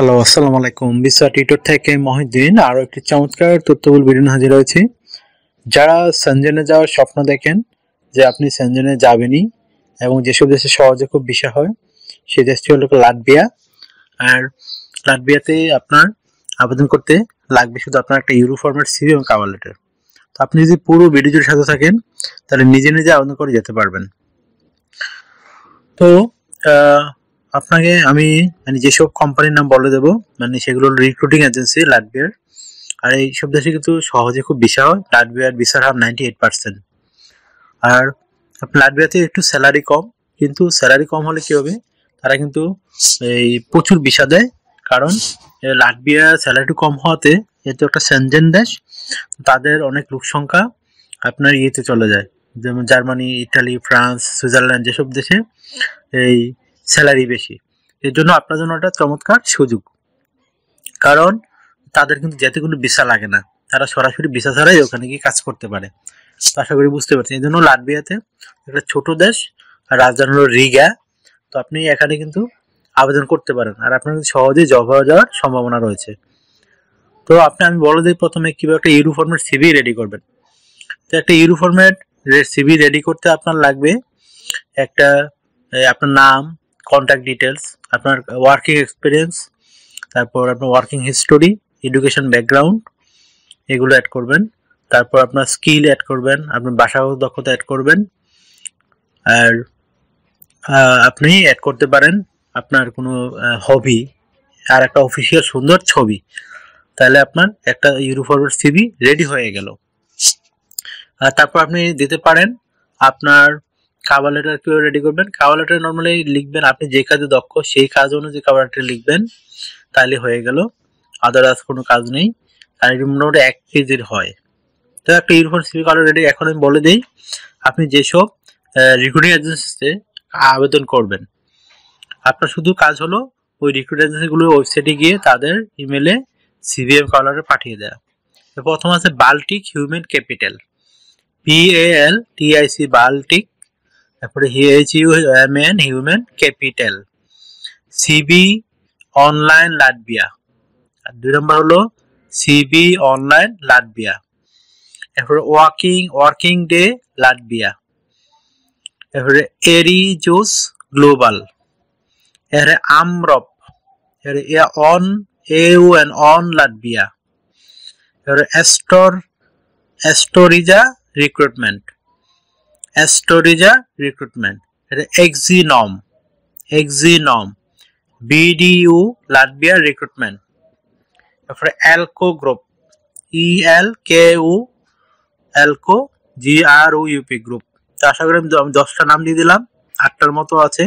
Hello, আসসালামু আলাইকুম। Visa tutor থেকে মহিউদ্দিন আরো একটি চমৎকার তথ্যবহুল ভিডিও নিয়ে হাজির হয়েছি। যারা সেনজেনে যাওয়ার স্বপ্ন দেখেন যে আপনি সেনজেনে যাবেনই এবং যেসব দেশে সহজে খুব ভিসা হয় সেই দেশটি হলো লাটভিয়া। আর লাটভিয়াতে আপনার আবেদন করতে লাগবে শুধু আপনার একটা ইউরো ফরম্যাট সিভি এবং কভার লেটার। তো আপনি যদি পুরো ভিডিও জুড়ে সাথে থাকেন তাহলে নিজে নিজে আবেদন করে যেতে পারবেন। তো আপনাকে আমি যেসব কোম্পানির নাম বলে দেবো, সেগুলো রিক্রুটিং এজেন্সি লাটভিয়ার। আর এইসব দেশে কিন্তু সহজে খুব ভিসা হয়। লাটভিয়ার ভিসার হার 98%। আর লাটভিয়াতে একটু স্যালারি কম, কিন্তু স্যালারি কম হলে কি হবে, তারা কিন্তু এই প্রচুর ভিসা দেয়। কারণ লাটভিয়া স্যালারি কম হওয়াতে যেহেতু একটা সেনজেন দেশ, তাদের অনেক লোক সংখ্যা আপনার ইয়েতে চলে যায়, যেমন জার্মানি, ইটালি, ফ্রান্স, সুইজারল্যান্ড, যেসব দেশে এই স্যালারি বেশি। এর জন্য আপনার জন্য একটা চমৎকার সুযোগ, কারণ তাদের কিন্তু যেতে কোনো ভিসা লাগে না, তারা সরাসরি ভিসা ছাড়াই ওখানে গিয়ে কাজ করতে পারে। আশা করি বুঝতে পারছেন। এই জন্য লাটভিয়াতে একটা ছোট দেশ, রাজধানী হলো রিগা। তো আপনি এখানে কিন্তু আবেদন করতে পারেন, আর আপনার সহজেই জব হয়ে যাওয়ার সম্ভাবনা রয়েছে। তো আমি বলে দিই প্রথমে কিভাবে একটা ইউরো ফরম্যাট সিভি রেডি করবেন। তো একটা ইউরো ফরম্যাট সিভি রেডি করতে আপনার লাগবে একটা আপনার নাম, কন্ট্যাক্ট ডিটেলস, আপনার ওয়ার্কিং এক্সপিরিয়েন্স, তারপর আপনার ওয়ার্কিং হিস্টোরি, এডুকেশন ব্যাকগ্রাউন্ড, এগুলো অ্যাড করবেন। তারপর আপনার স্কিল অ্যাড করবেন, আপনার ভাষাগত দক্ষতা অ্যাড করবেন। আর আপনি অ্যাড করতে পারেন আপনার কোনো হবি আর একটা অফিসিয়াল সুন্দর ছবি। তাহলে আপনার একটা ইউরো ফরওয়ার্ড সিভি রেডি হয়ে গেল। আর তারপর আপনি দিতে পারেন আপনার কভার লেটার। কিভাবে রেডি করবেন? কভার লেটার নর্মালি লিখবেন আপনি যে কাজে দক্ষ সেই কাজ অনুযায়ী কভার লেটার লিখবেন, তাহলে হয়ে গেল। আদারওয়াইজ কোনো কাজ নেই। আর মোটামুটি 1 পেজের হয়। তো একটা euro forward CV cover ready. এখন আমি বলে দিই আপনি যেসব রিক্রুটিং এজেন্সিতে আবেদন করবেন, আপনার শুধু কাজ হলো ওই রিক্রুটিং এজেন্সিগুলোর ওয়েবসাইটে গিয়ে তাদের ইমেলে সিভি এবং কভার লেটার পাঠিয়ে দেওয়া। প্রথম আছে Baltic human capital, PALTIC, Baltic, তারপরে HUMAN human capital, CV online Latvia. আর 2 নম্বর হলো সিবি অনলাইন লাটভিয়া। তারপরে ওয়ার্কিং ডে লাটভিয়া। তারপরে এরিজোস গ্লোবাল, এর আমরপ, এর অন AUN অন লাটভিয়া। তারপরে অ্যাস্টোরিজা রিক্রুটমেন্ট, এটা এক্সিনম, BDU লাটভিয়া রিক্রুটমেন্ট। তারপরে এলকো গ্রুপ, ELKU, এলকো GROUP গ্রুপ। তো আশা করি আমি 10টা নাম দিয়ে দিলাম, 8টার মতো আছে,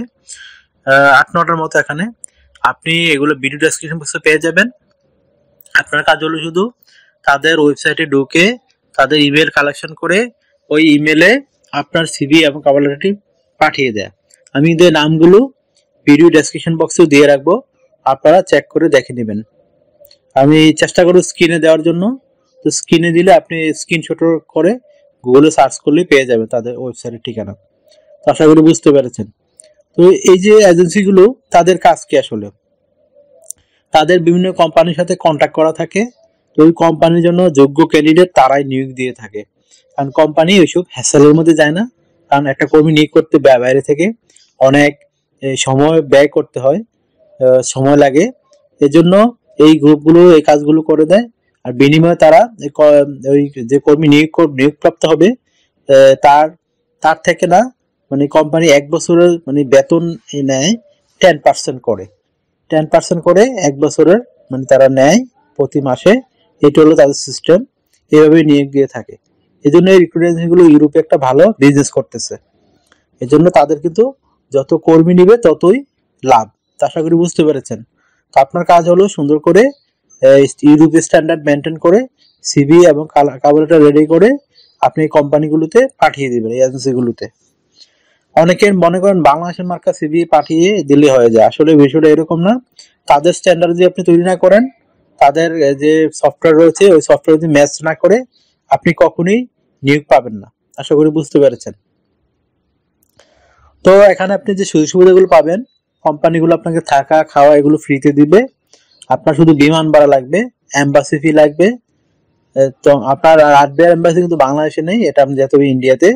8-9টার মতো এখানে। আপনি এগুলো ভিডিও ডেসক্রিপশন বক্সে পেয়ে যাবেন। আপনার কাজ হলো শুধু তাদের ওয়েবসাইটে ঢুকে তাদের ইমেল কালেকশন করে ওই ইমেলে আপনার সিভি এবং কভার লেটারটি পাঠিয়ে দেয়। আমি এদের নামগুলো ভিডিও ডেসক্রিপশন বক্সেও দিয়ে রাখবো, আপনারা চেক করে দেখে নেবেন। আমি চেষ্টা করব স্ক্রিনে দেওয়ার জন্য। তো স্ক্রিনে দিলে আপনি স্ক্রিনশট করে গুগলে সার্চ করলেই পেয়ে যাবেন তাদের ওয়েবসাইটের ঠিকানা। তো আশা করি বুঝতে পেরেছেন। তো এই যে এজেন্সিগুলো, তাদের কাজ কি আসলে? তাদের বিভিন্ন কোম্পানির সাথে কন্ট্যাক্ট করা থাকে। তো ওই কোম্পানির জন্য যোগ্য ক্যান্ডিডেট তারাই নিয়োগ দিয়ে থাকে, কারণ কোম্পানি ওইসব হ্যাসেলের মধ্যে যায় না। কারণ একটা কর্মী নিয়োগ করতে বাইরে থেকে অনেক সময় ব্যয় করতে হয়, সময় লাগে। এজন্য এই গ্রুপগুলো এই কাজগুলো করে দেয়। আর বিনিময়ে তারা ওই যে কর্মী নিয়োগপ্রাপ্ত হবে তার থেকে না, কোম্পানি 1 বছরের বেতন নেয় 10% করে, 10% করে 1 বছরের তারা নেয় প্রতি মাসে। এটা হলো তাদের সিস্টেম, এইভাবে নিয়োগ দিয়ে থাকে। এই জন্য এই রিক্রুটমেন্টগুলো ইউরোপে একটা ভালো বিজনেস করতেছে। এই জন্য তাদের কিন্তু যত কর্মী নিবে ততই লাভ। আশা করি বুঝতে পেরেছেন। তো আপনার কাজ হলো সুন্দর করে ইউরোপীয় স্ট্যান্ডার্ড মেনটেন করে সিভি এবং কভার লেটার রেডি করে আপনি কোম্পানিগুলোতে পাঠিয়ে দিবেন, এই এজেন্সিগুলোতে। অনেকের মনে করেন বাংলাদেশের মার্কা সিভি পাঠিয়ে দিলে হয়ে যায়, আসলে বিষয়টা এরকম না। তাদের স্ট্যান্ডার্ড যদি আপনি তৈরি না করেন, তাদের যে সফটওয়্যার রয়েছে ওই সফটওয়্যার যদি ম্যাচ না করে, আপনি কখনোই নিয়োগ পাবেন না। আশা করি বুঝতে পেরেছেন। তো এখানে আপনি যে সুযোগ সুবিধাগুলো পাবেন, কোম্পানিগুলো আপনাকে থাকা খাওয়া এগুলো ফ্রিতে দিবে। আপনার শুধু বিমান ভাড়া লাগবে, এম্বাসি ফি লাগবে। তো আপনার রাশিয়ার এম্বাসি কিন্তু বাংলাদেশে নেই, এটা আপনি যেতে হবে ইন্ডিয়াতে।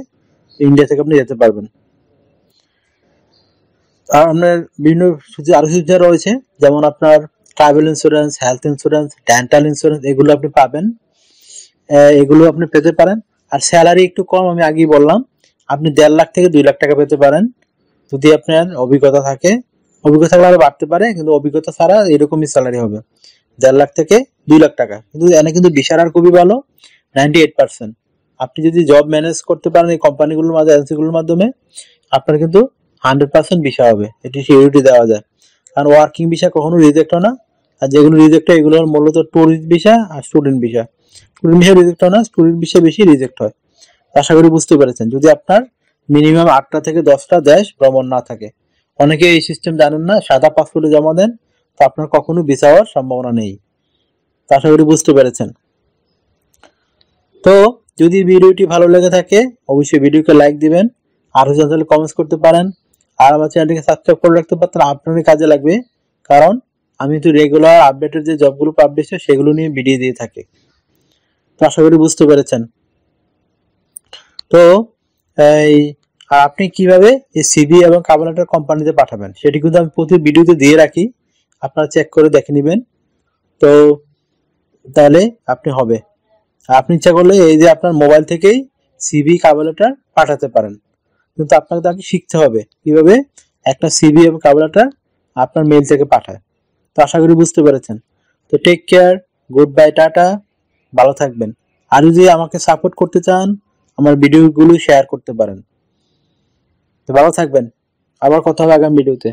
ইন্ডিয়া থেকে আপনি যেতে পারবেন। আর আপনার বিভিন্ন আরো সুবিধা রয়েছে, যেমন আপনার travel insurance, health insurance, dental insurance, এগুলো আপনি পাবেন, এগুলো আপনি পেতে পারেন। আর স্যালারি একটু কম, আমি আগেই বললাম, আপনি 1.5 লাখ থেকে 2 লাখ টাকা পেতে পারেন যদি আপনার অভিজ্ঞতা থাকে। অভিজ্ঞতা থাকলে আরো বাড়তে পারে, কিন্তু অভিজ্ঞতা ছাড়া এরকমই স্যালারি হবে, 1.5 লাখ থেকে 2 লাখ টাকা। কিন্তু এখানে কিন্তু বিষয় খুবই ভালো, 98%। আপনি যদি জব ম্যানেজ করতে পারেন এই কোম্পানিগুলোর মাধ্যমে, এজেন্সিগুলোর মাধ্যমে, আপনার কিন্তু 100% ভিসা হবে, এটি সিকিউরিটি দেওয়া যায়। কারণ ওয়ার্কিং ভিসা কখনো রিজেক্ট হয় না, আর যেগুলো রিজেক্ট হয় এগুলো মূলত টুরিস্ট ভিসা আর student visa. Student visa reject হয় না, স্টুডেন্ট ভিসা বেশি রিজেক্ট হয়। আশা করি বুঝতে পেরেছেন। যদি আপনার মিনিমাম 8টা থেকে 10টা দেশ ভ্রমণ না থাকে, অনেকে এই সিস্টেম জানেন না, সাদা পাসপোর্টে জমা দেন, তো আপনার কখনো ভিসা হওয়ার সম্ভাবনা নেই। আশা করি বুঝতে পেরেছেন। তো যদি ভিডিওটি ভালো লেগে থাকে অবশ্যই ভিডিওকে লাইক দিবেন, আরো জানতে কমেন্টস করতে পারেন, আর আমার চ্যানেলটিকে সাবস্ক্রাইব করে রাখতে পারেন, আপনারই কাজে লাগবে। কারণ আমি তো রেগুলার আপডেটের যে জবগুলো পাবলিশ হয় সেগুলো নিয়ে ভিডিও দিয়ে থাকি। তো আশা করি বুঝতে পেরেছেন। তো এই আপনি কিভাবে এই সিভি এবং কভার লেটার কোম্পানিতে পাঠাবেন সেটি কিন্তু আমি প্রতি ভিডিওতে দিয়ে রাখি, আপনারা চেক করে দেখে নেবেন। তো তাহলে আপনি হবে, আপনি ইচ্ছা করলে এই যে আপনার মোবাইল থেকেই সিভি কভার লেটার পাঠাতে পারেন, কিন্তু আপনাকে তাকে শিখতে হবে কিভাবে একটা সিভি এবং কভার লেটার আপনার মেইল থেকে পাঠায়। তো আশা করি বুঝতে পেরেছেন। তো take care, good bye, ta-ta, ভালো থাকবেন। আর যদি আমাকে সাপোর্ট করতে চান আমার ভিডিওগুলো শেয়ার করতে পারেন। তো ভালো থাকবেন, আবার কথা হবে আগামী ভিডিওতে।